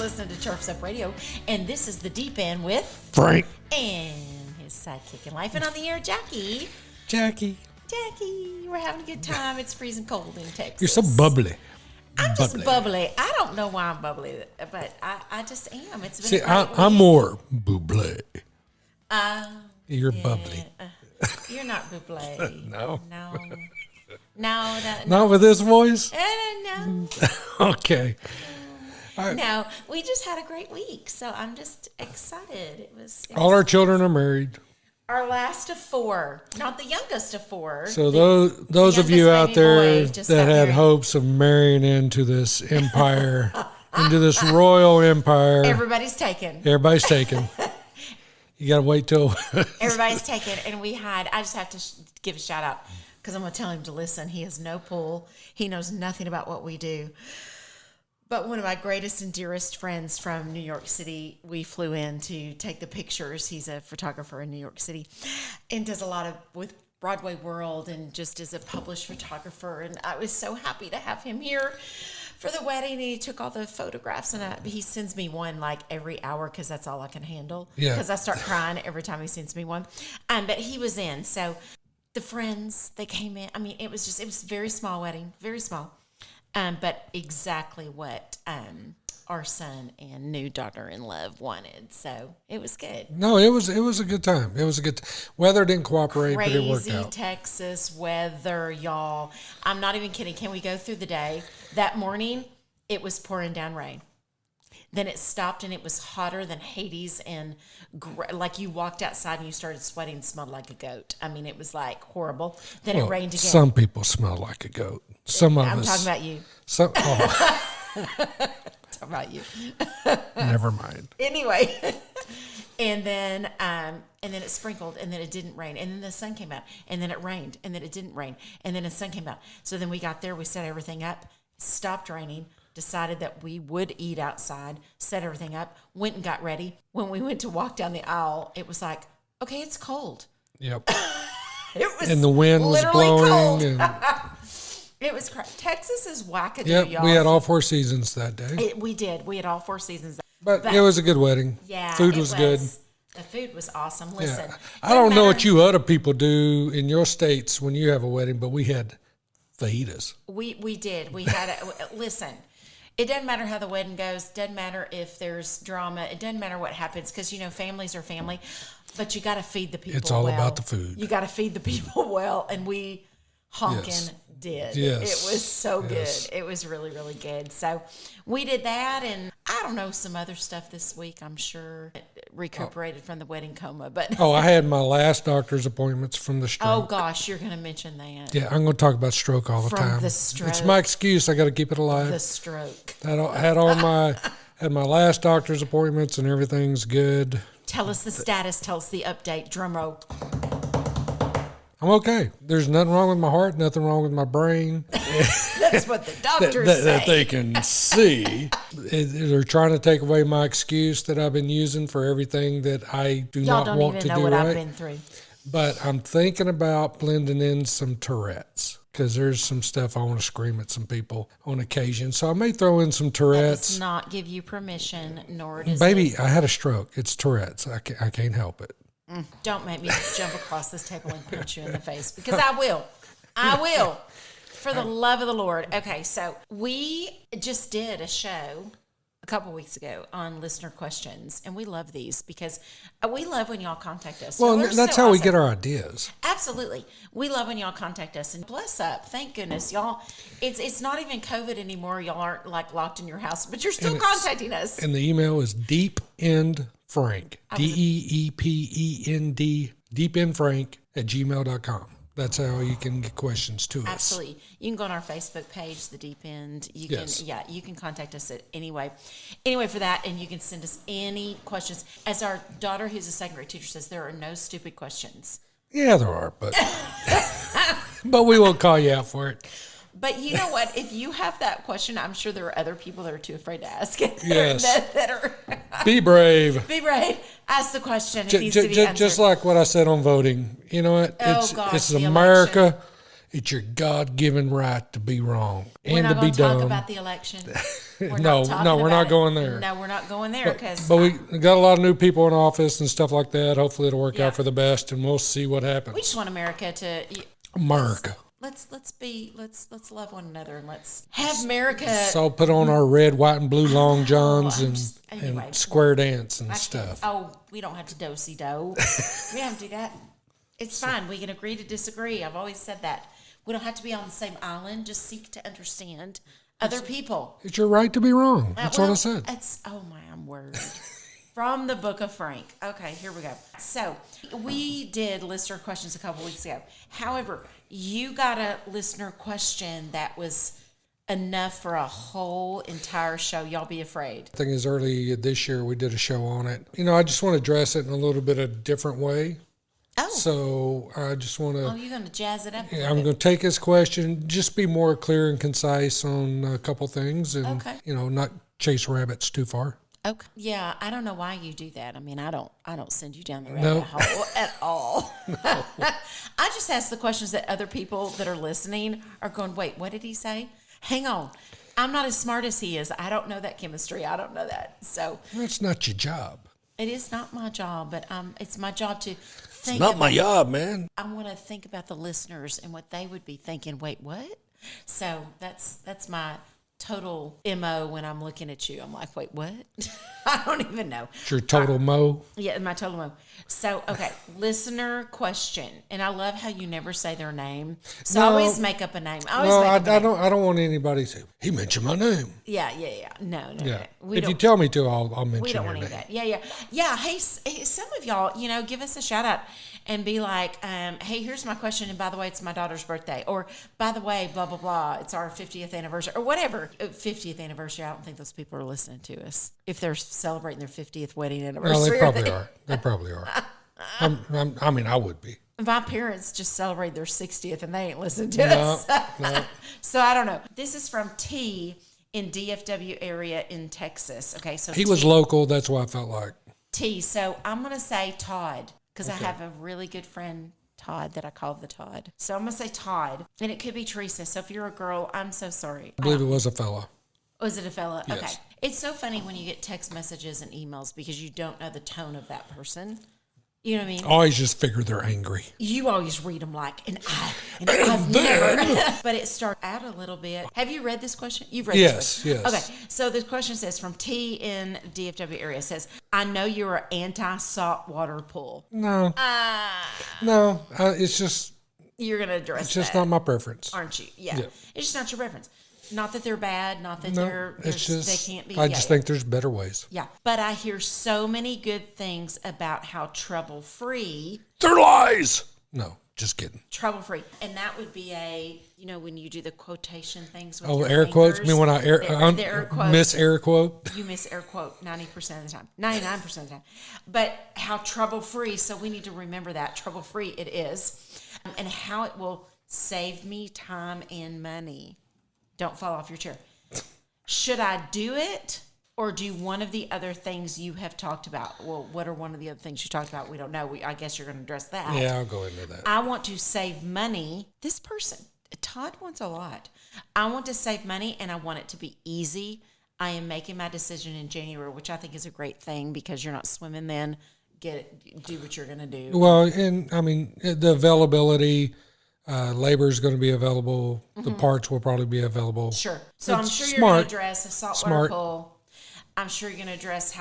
listening to Turfs Up Radio, and this is The Deep End with Frank and his sidekick in life. And on the air, Jackie. Jackie. Jackie, we're having a good time. It's freezing cold in Texas. You're so bubbly. I'm just bubbly. I don't know why I'm bubbly, but I just am. It's been See, a great I'm week. more bubbly. You're Yeah, bubbly. You're not bubbly. No. No. Not with this voice? No. Okay. No, we just had a great week, so I'm just excited. It was All our children are married. our last of four, not the youngest of four. So those of you youngest out baby there boy just that got had married. hopes of marrying into this empire, into this royal empire, Everybody's taken. everybody's taken. You got to wait till... Everybody's taken, and I just have to give a shout out because I'm going to tell him to listen. He has no pool. He knows nothing about what we do. But one of my greatest and dearest friends from New York City, we flew in to take the pictures. He's a photographer in New York City and does a lot of with Broadway World and just is a published photographer. And I was so happy to have him here for the wedding. And he took all the photographs, and he sends me one like every hour because that's all I can handle. Yeah. Because I start crying every time he sends me one. But he was in. So the friends, they came in. I mean, it was a very small wedding, very small. But exactly what our son and new daughter-in-law wanted. So it was good. No, it was a good time. It was a good weather didn't cooperate, but it worked Crazy out. Texas weather, y'all. I'm not even kidding. Can we go through the day? That morning, it was pouring down rain. Then it stopped, and it was hotter than Hades, and like you walked outside and you started sweating, smelled like a goat. I mean, it was like horrible. Then it rained again. Some people smell like a goat. Some of I'm us. talking about you. Talking about you. Never mind. Anyway, and then it sprinkled, and then it didn't rain, and then the sun came out, and then it rained, and then it didn't rain, and then the sun came out. So then we got there, we set everything up, stopped raining, decided that we would eat outside, set everything up, went and got ready. When we went to walk down the aisle, it was like, okay, it's cold. Yep. It was And the wind was literally blowing. cold. And, It was crazy. Texas is wackadoo, yep, y'all. we had all 4 seasons that day. We did. We had all 4 seasons. But it was a good wedding. Yeah, Food it was good. The food was awesome. Listen, Yeah. I don't know what you other people do in your states when you have a wedding, but we had fajitas. We did. We had listen. It doesn't matter how the wedding goes. Doesn't matter if there's drama. It doesn't matter what happens because families are family, but you got to feed the people. It's all well. about the food. You got to feed the people well, and we honking did. Yes. It was so Yes. good. It was really, really good. So we did that, and I don't know, some other stuff this week. I'm sure recuperated from the wedding coma, but I had my last doctor's appointments from the stroke. oh gosh, you're going to mention that. Yeah, I'm going to talk about stroke all the From time. the stroke. It's my excuse. I got to keep it alive. The stroke. Had my last doctor's appointments and everything's good. Tell us the status. Tell us the update. Drum roll. I'm okay. There's nothing wrong with my heart, nothing wrong with my brain That's what the doctors that say. they can see. They're trying to take away my excuse that I've been using for everything that I do Y'all not don't want even to know do what right. I've been through. But I'm thinking about blending in some Tourette's because there's some stuff I want to scream at some people on occasion. So I may throw in some That Tourette's. does not give you permission, nor does Baby, it. I had a stroke. It's Tourette's. I can't help it. Don't make me jump across this table and punch you in the face because I will. I will. For the love of the Lord. Okay, so we just did a show a couple weeks ago on listener questions, and we love these because we love when y'all contact us. Well, We're that's so how we awesome. get our ideas. Absolutely. We love when y'all contact us, and bless up. Thank goodness, y'all. It's not even COVID anymore. Y'all aren't like locked in your house, but you're still contacting us. And the email is deependfrank, DEEPEND, deependfrank@gmail.com. That's how you can get questions to us. Absolutely. You can go on our Facebook page, The Deep End. You Yes. can, you can contact us at anyway for that, and you can send us any questions. As our daughter, who's a second grade teacher, says, there are no stupid questions. Yeah, there are, but but we won't call you out for it. But you know what? If you have that question, I'm sure there are other people that are too afraid to ask it. Yes. that are Be brave. be brave. Ask the question. It needs to be answered. Just like what I said on voting. You know what? Oh, gosh, it's the America. election. It's your God-given right to be wrong We're and not to be going to talk dumb. about the election. No, we're not going there. No, we're not going there because. But we got a lot of new people in office and stuff like that. Hopefully, it'll work Yeah. out for the best, and we'll see what happens. We just want America to. America. Let's love one another and let's have America. So put on our red, white, and blue long johns anyway, and square dance and stuff. Oh, we don't have to do-si-do. We don't have to do that. It's fine. We can agree to disagree. I've always said that. We don't have to be on the same island. Just seek to understand other people. It's your right to be wrong. That's what I said. Oh my word. From the book of Frank. Okay, here we go. So we did listener questions a couple weeks ago. However, you got a listener question that was enough for a whole entire show. Y'all be afraid. I think as early this year we did a show on it. I just want to address it in a little bit of a different way. Oh. So I just want to. Oh, you're going to jazz it up. Yeah, I'm going to take his question, just be more clear and concise on a couple things, and not chase rabbits too far. Okay. Yeah, I don't know why you do that. I mean, I don't send you down the rabbit hole at all. No. I just ask the questions that other people that are listening are going, wait, what did he say? Hang on. I'm not as smart as he is. I don't know that chemistry. I don't know that. So that's not your job. It is not my job, but it's my job to think. It's not my job, man. I want to think about the listeners and what they would be thinking. Wait, what? So that's my total MO when I'm looking at you. I'm like, wait, what? I don't even know. It's your total mo? Yeah, my total mo. So, okay, listener question. And I love how you never say their name. So I always make up a name. I don't want anybody to say, he mentioned my name. Yeah. No. Yeah. If you tell me to, I'll mention we don't your want name. That. Yeah. Hey, some of y'all, give us a shout out and be like, hey, here's my question. And by the way, it's my daughter's birthday. Or by the way, blah, blah, blah. It's our 50th anniversary or whatever. 50th anniversary. I don't think those people are listening to us if they're celebrating their 50th wedding anniversary. Well, they probably are. They probably are. I would be. My parents just celebrated their 60th and they ain't listened to us. No. So I don't know. This is from T in DFW area in Texas. Okay, so he was local. That's why I felt like T. So I'm going to say Todd because I have a really good friend, Todd, that I call the Todd. So I'm going to say Todd, and it could be Teresa. So if you're a girl, I'm so sorry. I believe it was a fella. Was it a fella? Yes. Okay. It's so funny when you get text messages and emails because you don't know the tone of that person. You know what I mean? I always just figure they're angry. You always read them like, and I've never. But it started out a little bit. Have you read this question? You've read this question? Yes. Okay. So the question says, from T in DFW area, says, I know you're an anti-saltwater pool. No. It's just. You're going to address It's just that, not my preference. aren't you? Yeah. It's just not your preference. Not that they're bad, not that they can't be. I just think there's better ways. Yeah. But I hear so many good things about how trouble-free. They're lies. No, just kidding. Trouble-free. And that would be when you do the quotation things with your air fingers, quotes. I mean, when I air quotes, miss air quote. You miss air quote 90% of the time. 99% of the time. But how trouble-free, so we need to remember that. Trouble-free it is. And how it will save me time and money. Don't fall off your chair. Should I do it or do one of the other things you have talked about? Well, what are one of the other things you talked about? We don't know. I guess you're going to address that. Yeah, I'll go into that. I want to save money. This person, Todd, wants a lot. I want to save money and I want it to be easy. I am making my decision in January, which I think is a great thing because you're not swimming then. Do what you're going to do. Well, and I mean, the availability. Labor is going to be available. The parts will probably be available. Sure. So I'm sure you're going to address a saltwater pool. I'm sure you're going to address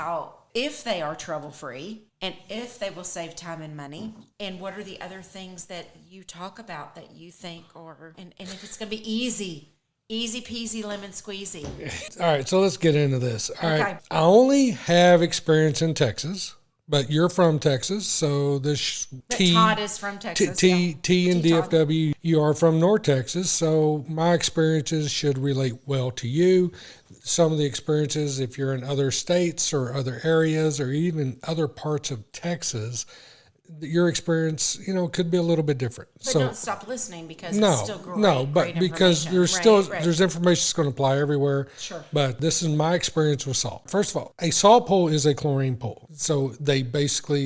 if they are trouble-free and if they will save time and money. And what are the other things that you talk about that you think and if it's going to be easy peasy, lemon squeezy. All right. So let's get into this. All right. I only have experience in Texas. But you're from Texas, so this Todd is from Texas. T in DFW, you are from North Texas, so my experiences should relate well to you. Some of the experiences, if you're in other states or other areas or even other parts of Texas, your experience, could be a little bit different. But don't stop listening because it's still great. No, but because there's there's information that's going to apply everywhere. Sure. But this is my experience with salt. First of all, a salt pool is a chlorine pool. So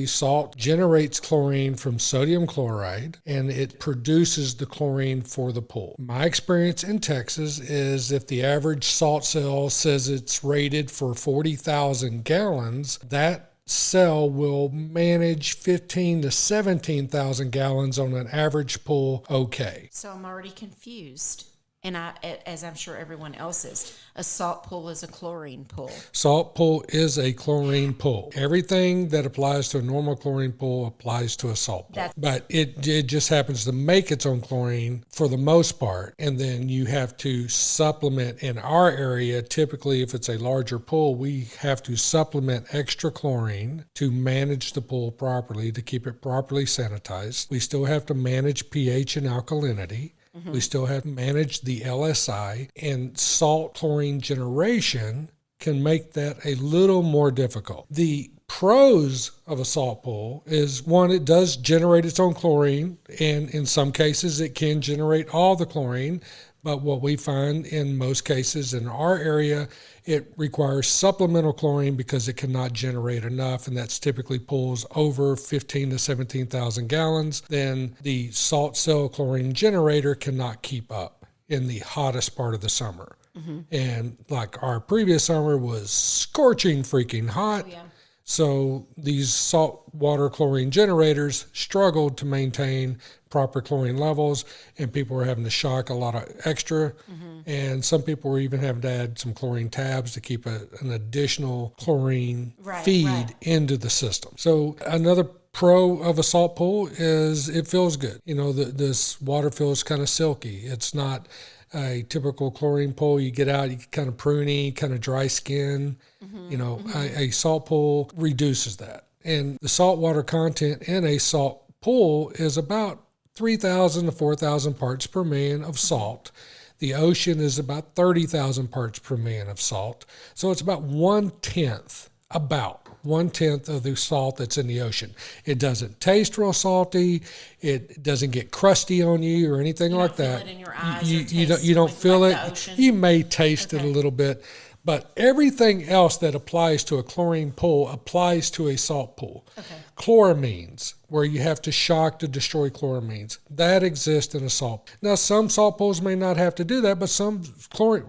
salt generates chlorine from sodium chloride, and it produces the chlorine for the pool. My experience in Texas is if the average salt cell says it's rated for 40,000 gallons, that cell will manage 15 to 17,000 gallons on an average pool. Okay. So I'm already confused. And as I'm sure everyone else is, a salt pool is a chlorine pool. Salt pool is a chlorine pool. Everything that applies to a normal chlorine pool applies to a salt pool. But it just happens to make its own chlorine for the most part. And then you have to supplement in our area. Typically, if it's a larger pool, we have to supplement extra chlorine to manage the pool properly, to keep it properly sanitized. We still have to manage pH and alkalinity. We still have to manage the LSI, and salt chlorine generation can make that a little more difficult. The pros of a salt pool is, one, it does generate its own chlorine, and in some cases it can generate all the chlorine. But what we find in most cases in our area, it requires supplemental chlorine because it cannot generate enough, and that's typically pools over 15 to 17,000 gallons. Then the salt cell chlorine generator cannot keep up in the hottest part of the summer. Mm-hmm. And like our previous summer was scorching freaking hot. Oh, yeah. So these saltwater chlorine generators struggled to maintain proper chlorine levels, and people were having to shock a lot of extra. Mm-hmm. And some people were even having to add some chlorine tabs to keep an additional chlorine feed into the system. So another pro of a salt pool is it feels good. This water feels kind of silky. It's not a typical chlorine pool. You get out, you get kind of pruny, kind of dry skin. Mm-hmm. A salt pool reduces that. And the saltwater content in a salt pool is about 3,000 to 4,000 parts per million of salt. The ocean is about 30,000 parts per million of salt. So it's about one-tenth of the salt that's in the ocean. It doesn't taste real salty. It doesn't get crusty on you or anything like that. You don't feel it in your eyes. You don't feel it. You may taste it a little bit. But everything else that applies to a chlorine pool applies to a salt pool. Okay. Chloramines, where you have to shock to destroy chloramines, that exists in a salt. Now, some salt pools may not have to do that, but some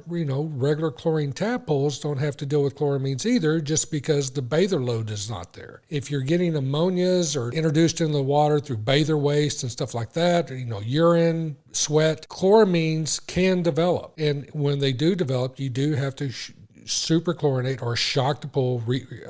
regular chlorine tap pools don't have to deal with chloramines either, just because the bather load is not there. If you're getting ammonias or introduced into the water through bather waste and stuff like that, urine, sweat, chloramines can develop. And when they do develop, you do have to superchlorinate or shock the pool,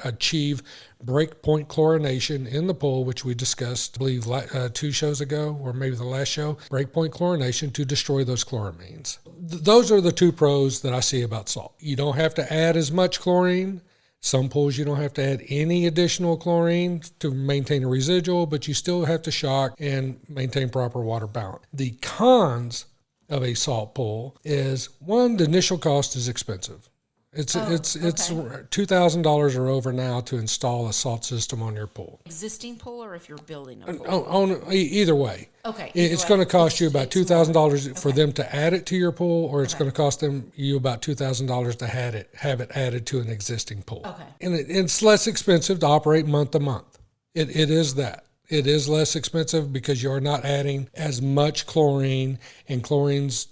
achieve breakpoint chlorination in the pool, which we discussed, I believe, 2 shows ago, or maybe the last show, breakpoint chlorination to destroy those chloramines. Those are the 2 pros that I see about salt. You don't have to add as much chlorine. Some pools you don't have to add any additional chlorine to maintain a residual, but you still have to shock and maintain proper water balance. The cons of a salt pool is, one, the initial cost is expensive. It's $2,000 or over now to install a salt system on your pool. Existing pool, or if you're building a pool? Either way. Okay. It's going to cost you about $2,000 for them to add it to your pool, or it's going to cost you about $2,000 to have it added to an existing pool. Okay. And it's less expensive to operate month to month. It is that. It is less expensive because you're not adding as much chlorine, and chlorine's,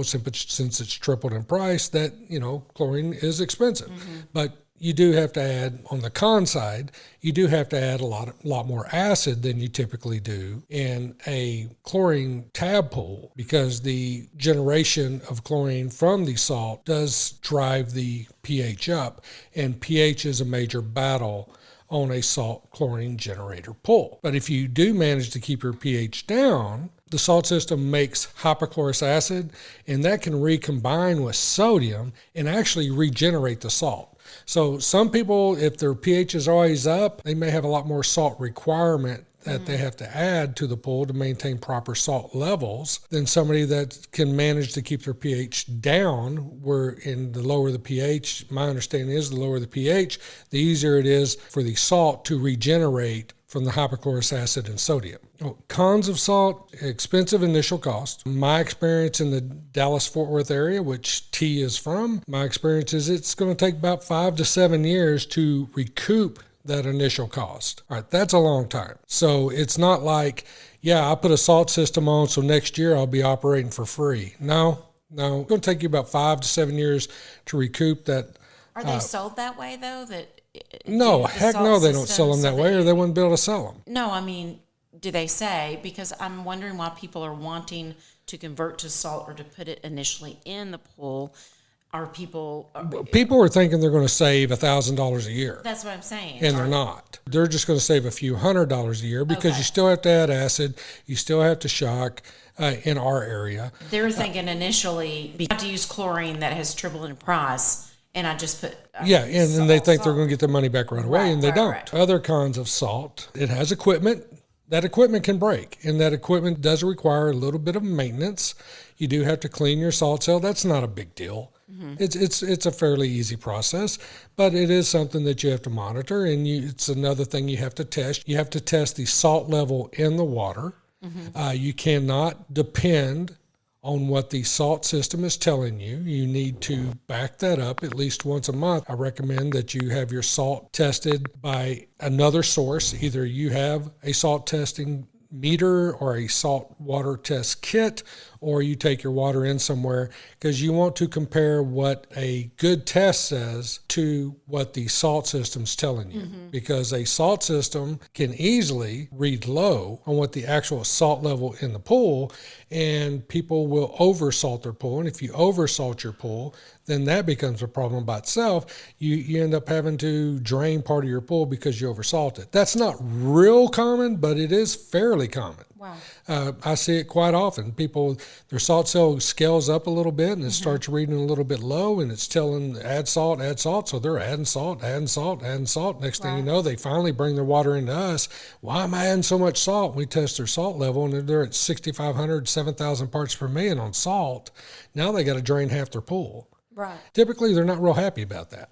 since it's tripled in price, that, chlorine is expensive. Mm-hmm. But you do have to add, on the con side, you do have to add a lot more acid than you typically do in a chlorine tab pool, because the generation of chlorine from the salt does drive the pH up, and pH is a major battle on a salt chlorine generator pool. But if you do manage to keep your pH down, the salt system makes hypochlorous acid, and that can recombine with sodium and actually regenerate the salt. So some people, if their pH is always up, they may have a lot more salt requirement that they have to add to the pool to maintain proper salt levels than somebody that can manage to keep their pH down, where in the lower the pH, my understanding is the lower the pH, the easier it is for the salt to regenerate from the hypochlorous acid and sodium. Cons of salt: expensive initial cost. My experience in the Dallas-Fort Worth area, which T is from, my experience is it's going to take about 5 to 7 years to recoup that initial cost. All right, that's a long time. So it's not like, yeah, I put a salt system on, so next year I'll be operating for free. No, it's going to take you about 5 to 7 years to recoup that. Are they sold that way, though? No, heck no, they don't sell them that way, or they wouldn't be able to sell them. No, I mean, do they say? Because I'm wondering why people are wanting to convert to salt or to put it initially in the pool. Are people... People are thinking they're going to save $1,000 a year. That's what I'm saying. And they're not. They're just going to save a few $100s a year because you still have to add acid, you still have to shock in our area. They're thinking initially, I have to use chlorine that has tripled in price, and I just put... and they think they're going to get their money back right away, and they don't. Right. Other cons of salt: it has equipment. That equipment can break, and that equipment does require a little bit of maintenance. You do have to clean your salt cell. That's not a big deal. Mm-hmm. It's a fairly easy process, but it is something that you have to monitor, and it's another thing you have to test. You have to test the salt level in the water. Mm-hmm. You cannot depend on what the salt system is telling you. You need to back that up at least once a month. I recommend that you have your salt tested by another source. Either you have a salt testing meter or a salt water test kit, or you take your water in somewhere, because you want to compare what a good test says to what the salt system's telling you. Mm-hmm. Because a salt system can easily read low on what the actual salt level in the pool, and people will oversalt their pool. And if you oversalt your pool, then that becomes a problem by itself. You end up having to drain part of your pool because you oversalt it. That's not real common, but it is fairly common. Wow. I see it quite often. People, their salt cell scales up a little bit, and it starts reading a little bit low, and it's telling add salt. So they're adding salt. Next thing you know, they finally bring their water into us. Why am I adding so much salt? We test their salt level, and they're at 6,500, 7,000 parts per million on salt. Now they got to drain half their pool. Right. Typically, they're not real happy about that,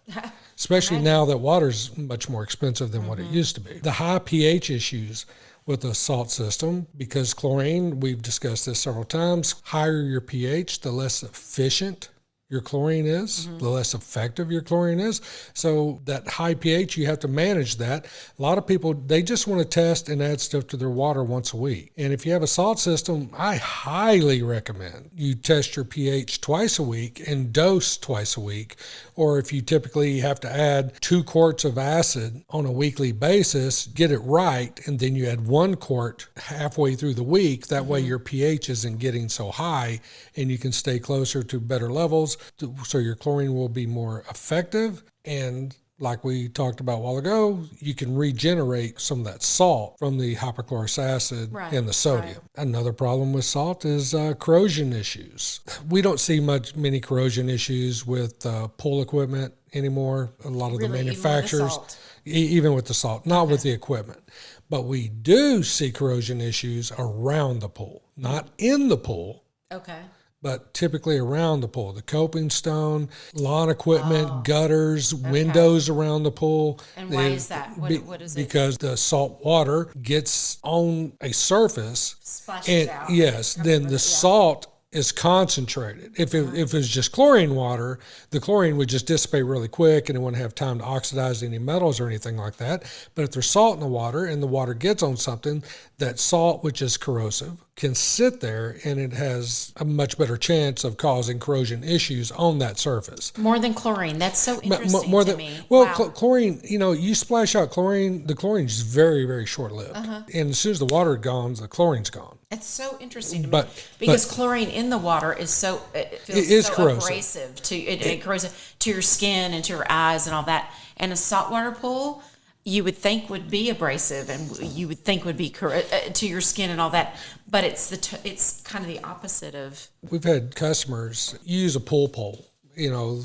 especially now that water's much more expensive than what it used to be. The high pH issues with the salt system, because chlorine, we've discussed this several times, higher your pH, the less efficient your chlorine is, the less effective your chlorine is. So that high pH, you have to manage that. A lot of people, they just want to test and add stuff to their water once a week. And if you have a salt system, I highly recommend you test your pH twice a week and dose twice a week. Or if you typically have to add 2 quarts of acid on a weekly basis, get it right, and then you add 1 quart halfway through the week. That way your pH isn't getting so high, and you can stay closer to better levels, so your chlorine will be more effective. And like we talked about a while ago, you can regenerate some of that salt from the hypochlorous acid and the sodium. Right. Another problem with salt is corrosion issues. We don't see many corrosion issues with pool equipment anymore. A lot of the manufacturers, even with the salt, not with the equipment. But we do see corrosion issues around the pool, not in the pool. Okay. But typically around the pool, the coping stone, lawn equipment, gutters, windows around the pool. And why is that? What is it? Because the salt water gets on a surface. Splashes out. Yes, then the salt is concentrated. If it was just chlorine water, the chlorine would just dissipate really quick, and it wouldn't have time to oxidize any metals or anything like that. But if there's salt in the water and the water gets on something, that salt, which is corrosive, can sit there, and it has a much better chance of causing corrosion issues on that surface. More than chlorine. That's so interesting to me. Well, chlorine, you splash out chlorine, the chlorine is very, very short-lived. And as soon as the water is gone, the chlorine's gone. It's so interesting to me because chlorine in the water is it feels so corrosive. Abrasive it corrosive to your skin and to your eyes and all that. And a saltwater pool, you would think would be abrasive, and you would think would be to your skin and all that, but it's kind of the opposite of. We've had customers use a pool pole,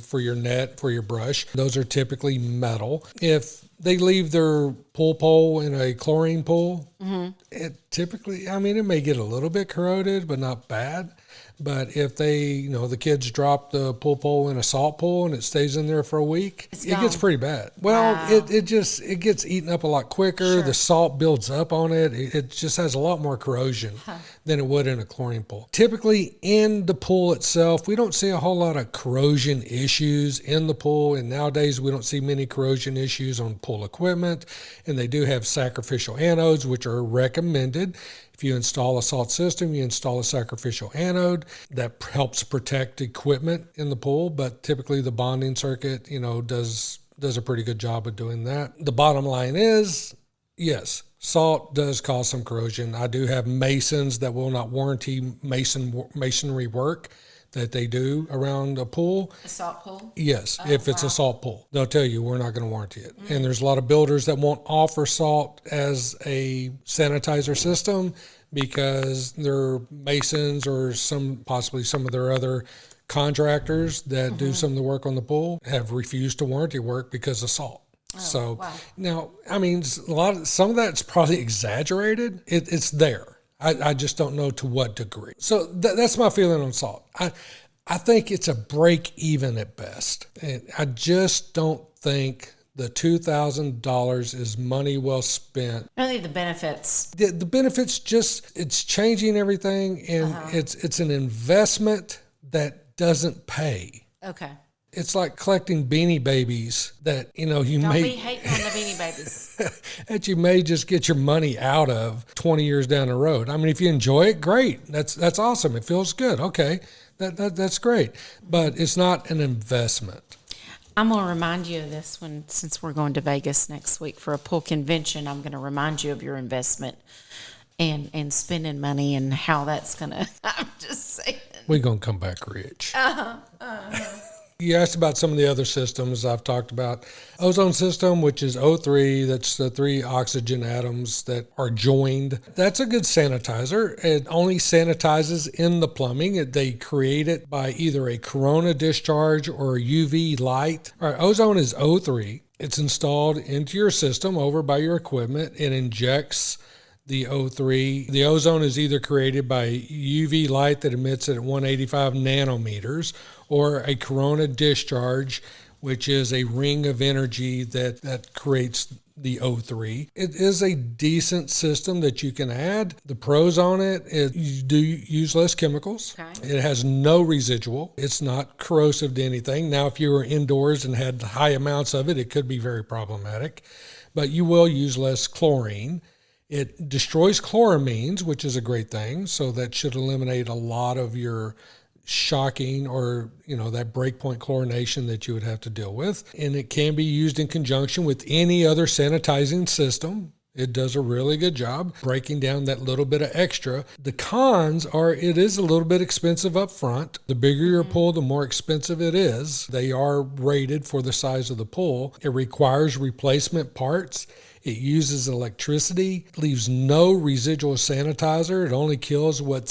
for your net, for your brush. Those are typically metal. If they leave their pool pole in a chlorine pool, it typically, I mean, it may get a little bit corroded, but not bad. But if they, the kids drop the pool pole in a salt pool and it stays in there for a week, it gets pretty bad. Well, it gets eaten up a lot quicker. Sure. The salt builds up on it. It just has a lot more corrosion than it would in a chlorine pool. Typically in the pool itself, we don't see a whole lot of corrosion issues in the pool. And nowadays we don't see many corrosion issues on pool equipment. And they do have sacrificial anodes, which are recommended. If you install a salt system, you install a sacrificial anode that helps protect equipment in the pool, but typically the bonding circuit, does a pretty good job of doing that. The bottom line is, yes, salt does cause some corrosion. I do have masons that will not warranty masonry work that they do around a pool. A salt pool? Yes, if it's a salt pool. They'll tell you, we're not going to warranty it. And there's a lot of builders that won't offer salt as a sanitizer system because their masons or possibly some of their other contractors that do some of the work on the pool have refused to warranty work because of salt. Now, I mean, some of that's probably exaggerated. It's there. I just don't know to what degree. So that's my feeling on salt. I think it's a break even at best. And I just don't think the $2,000 is money well spent. I think the benefits. The benefits it's changing everything, and it's an investment that doesn't pay. Okay. It's like collecting Beanie Babies that, you Don't be hating on the Beanie Babies. that you may just get your money out of 20 years down the road. I mean, if you enjoy it, great. That's awesome. It feels good. Okay, that's great. But it's not an investment. I'm going to remind you of this since we're going to Vegas next week for a pool convention. I'm going to remind you of your investment and spending money and how that's going to, I'm just saying. We're going to come back rich. You asked about some of the other systems I've talked about. Ozone system, which is O3, that's the 3 oxygen atoms that are joined. That's a good sanitizer. It only sanitizes in the plumbing. They create it by either a corona discharge or a UV light. All right, ozone is O3. It's installed into your system over by your equipment. It injects the O3. The ozone is either created by UV light that emits at 185 nanometers or a corona discharge, which is a ring of energy that creates the O3. It is a decent system that you can add. The pros on it is you do use less chemicals. Okay. It has no residual. It's not corrosive to anything. Now, if you were indoors and had high amounts of it, it could be very problematic, but you will use less chlorine. It destroys chloramines, which is a great thing. So that should eliminate a lot of your shocking or, that breakpoint chlorination that you would have to deal with. And it can be used in conjunction with any other sanitizing system. It does a really good job breaking down that little bit of extra. The cons are it is a little bit expensive up front. The bigger your pool, the more expensive it is. They are rated for the size of the pool. It requires replacement parts. It uses electricity, leaves no residual sanitizer. It only kills what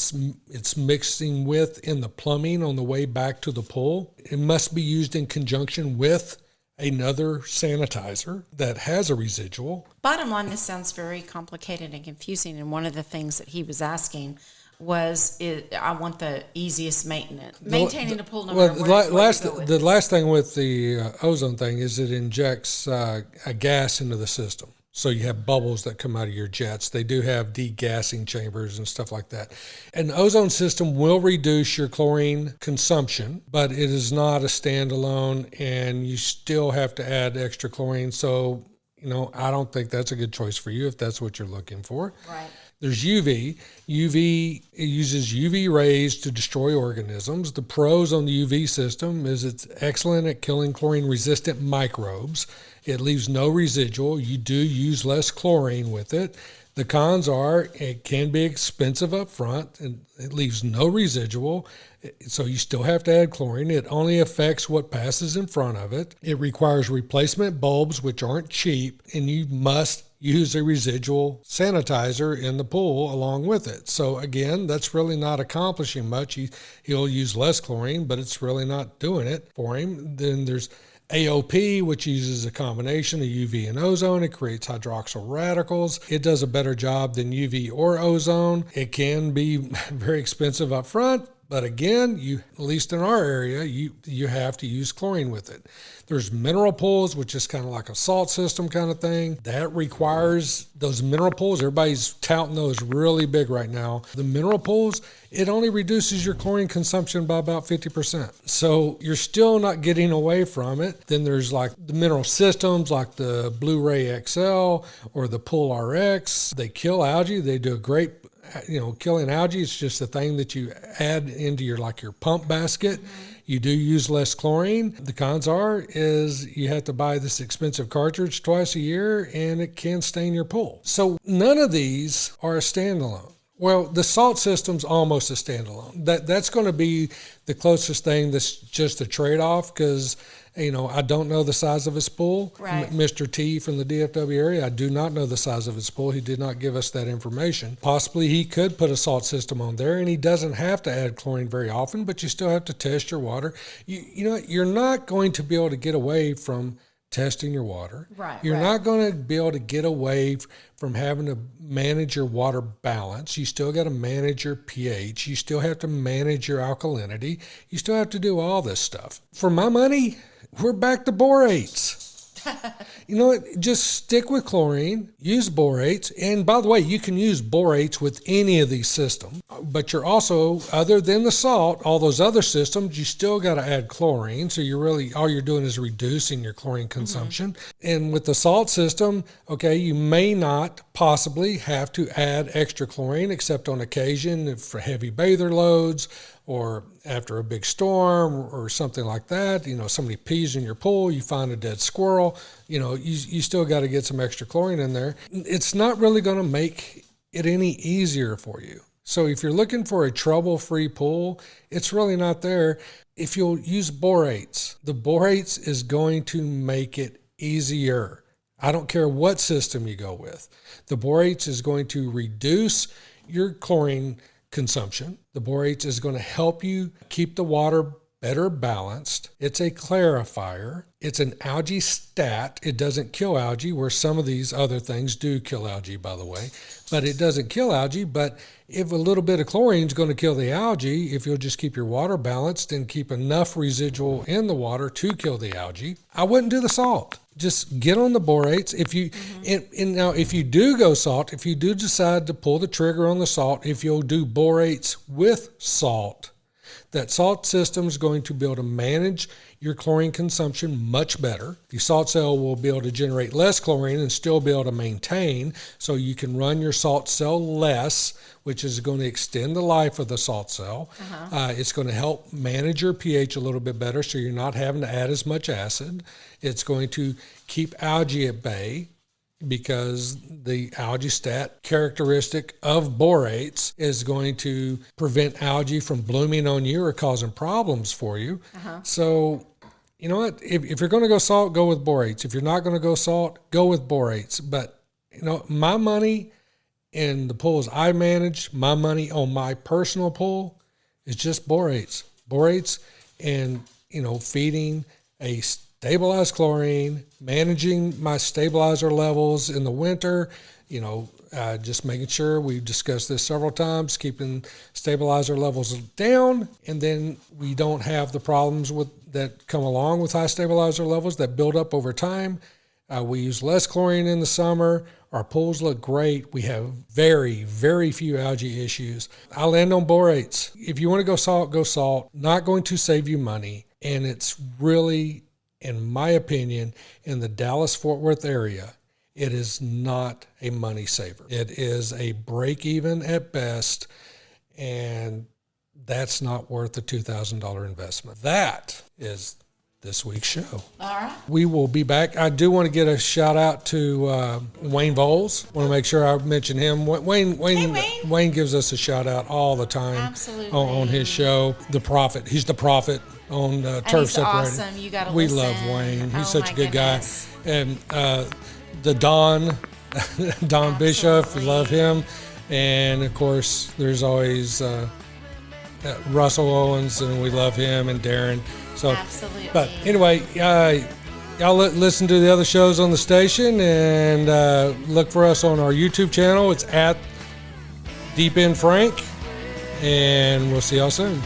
it's mixing with in the plumbing on the way back to the pool. It must be used in conjunction with another sanitizer that has a residual. Bottom line, this sounds very complicated and confusing. And one of the things that he was asking was, I want the easiest maintenance. Maintaining a pool no matter the last thing with the ozone thing is it injects a gas into the system. So you have bubbles that come out of your jets. They do have degassing chambers and stuff like that. An ozone system will reduce your chlorine consumption, but it is not a standalone, and you still have to add extra chlorine. So, I don't think that's a good choice for you if that's what you're looking for. Right. There's UV. It uses UV rays to destroy organisms. The pros on the UV system is it's excellent at killing chlorine-resistant microbes. It leaves no residual. You do use less chlorine with it. The cons are it can be expensive up front, and it leaves no residual, so you still have to add chlorine. It only affects what passes in front of it. It requires replacement bulbs, which aren't cheap, and you must use a residual sanitizer in the pool along with it. So again, that's really not accomplishing much. He'll use less chlorine, but it's really not doing it for him. Then there's AOP, which uses a combination of UV and ozone. It creates hydroxyl radicals. It does a better job than UV or ozone. It can be very expensive up front, but again, at least in our area, you have to use chlorine with it. There's mineral pools, which is kind of like a salt system kind of thing. That requires those mineral pools. Everybody's touting those really big right now. The mineral pools, it only reduces your chlorine consumption by about 50%. So you're still not getting away from it. Then there's like the mineral systems like the Blu-ray XL or the Poolwerx. They kill algae. They do a great, killing algae is just a thing that you add into your pump basket. You do use less chlorine. The cons is you have to buy this expensive cartridge twice a year and it can stain your pool. So none of these are a standalone. Well, the salt system's almost a standalone. That's going to be the closest thing that's just a trade-off because, I don't know the size of his pool. Right. Mr. T from the DFW area, I do not know the size of his pool. He did not give us that information. Possibly he could put a salt system on there, and he doesn't have to add chlorine very often, but you still have to test your water. You're not going to be able to get away from testing your water. Right. You're not going to be able to get away from having to manage your water balance. You still got to manage your pH. You still have to manage your alkalinity. You still have to do all this stuff. For my money, we're back to borates. Just stick with chlorine, use borates. And by the way, you can use borates with any of these systems, but you're also, other than the salt, all those other systems, you still got to add chlorine. So all you're doing is reducing your chlorine consumption. And with the salt system, okay, you may not possibly have to add extra chlorine except on occasion for heavy bather loads or after a big storm or something like that. Somebody pees in your pool, you find a dead squirrel, you still got to get some extra chlorine in there. It's not really going to make it any easier for you. So if you're looking for a trouble-free pool, it's really not there. If you'll use borates, the borates is going to make it easier. I don't care what system you go with. The borates is going to reduce your chlorine consumption. The borates is going to help you keep the water better balanced. It's a clarifier. It's an algae stat. It doesn't kill algae, where some of these other things do kill algae, by the way. But it doesn't kill algae. But if a little bit of chlorine is going to kill the algae, if you'll just keep your water balanced and keep enough residual in the water to kill the algae, I wouldn't do the salt. Just get on the borates. If you and now if you do go salt, if you do decide to pull the trigger on the salt, if you'll do borates with salt, that salt system is going to be able to manage your chlorine consumption much better. The salt cell will be able to generate less chlorine and still be able to maintain, so you can run your salt cell less, which is going to extend the life of the salt cell. It's going to help manage your pH a little bit better, so you're not having to add as much acid. It's going to keep algae at bay, because the algae stat characteristic of borates is going to prevent algae from blooming on you or causing problems for you. So, you know what? If you're going to go salt, go with borates. If you're not going to go salt, go with borates. But, my money in the pools I manage, my money on my personal pool is just borates. Borates and, feeding a stabilized chlorine, managing my stabilizer levels in the winter, just making sure, we've discussed this several times, keeping stabilizer levels down, and then we don't have the problems that come along with high stabilizer levels that build up over time. We use less chlorine in the summer. Our pools look great. We have very, very few algae issues. I land on borates. If you want to go salt, go salt. Not going to save you money. And it's really, in my opinion, in the Dallas-Fort Worth area, it is not a money saver. It is a break even at best, and that's not worth the $2,000 investment. That is this week's show. All right. We will be back. I do want to get a shout out to Wayne Voles. Want to make sure I mention him. Wayne gives us a shout out all the time. Absolutely. On his show, The Prophet. He's the prophet on Turf Separated. Awesome. You got to We listen. love Wayne. He's such a good goodness. guy. And the Don Bishop, we love him. And of course, there's always Russell Owens, and we love him, and Darren. So, Absolutely. but anyway, Y'all listen to the other shows on the station, and look for us on our YouTube channel. It's at Deep End Frank, and we'll see y'all soon.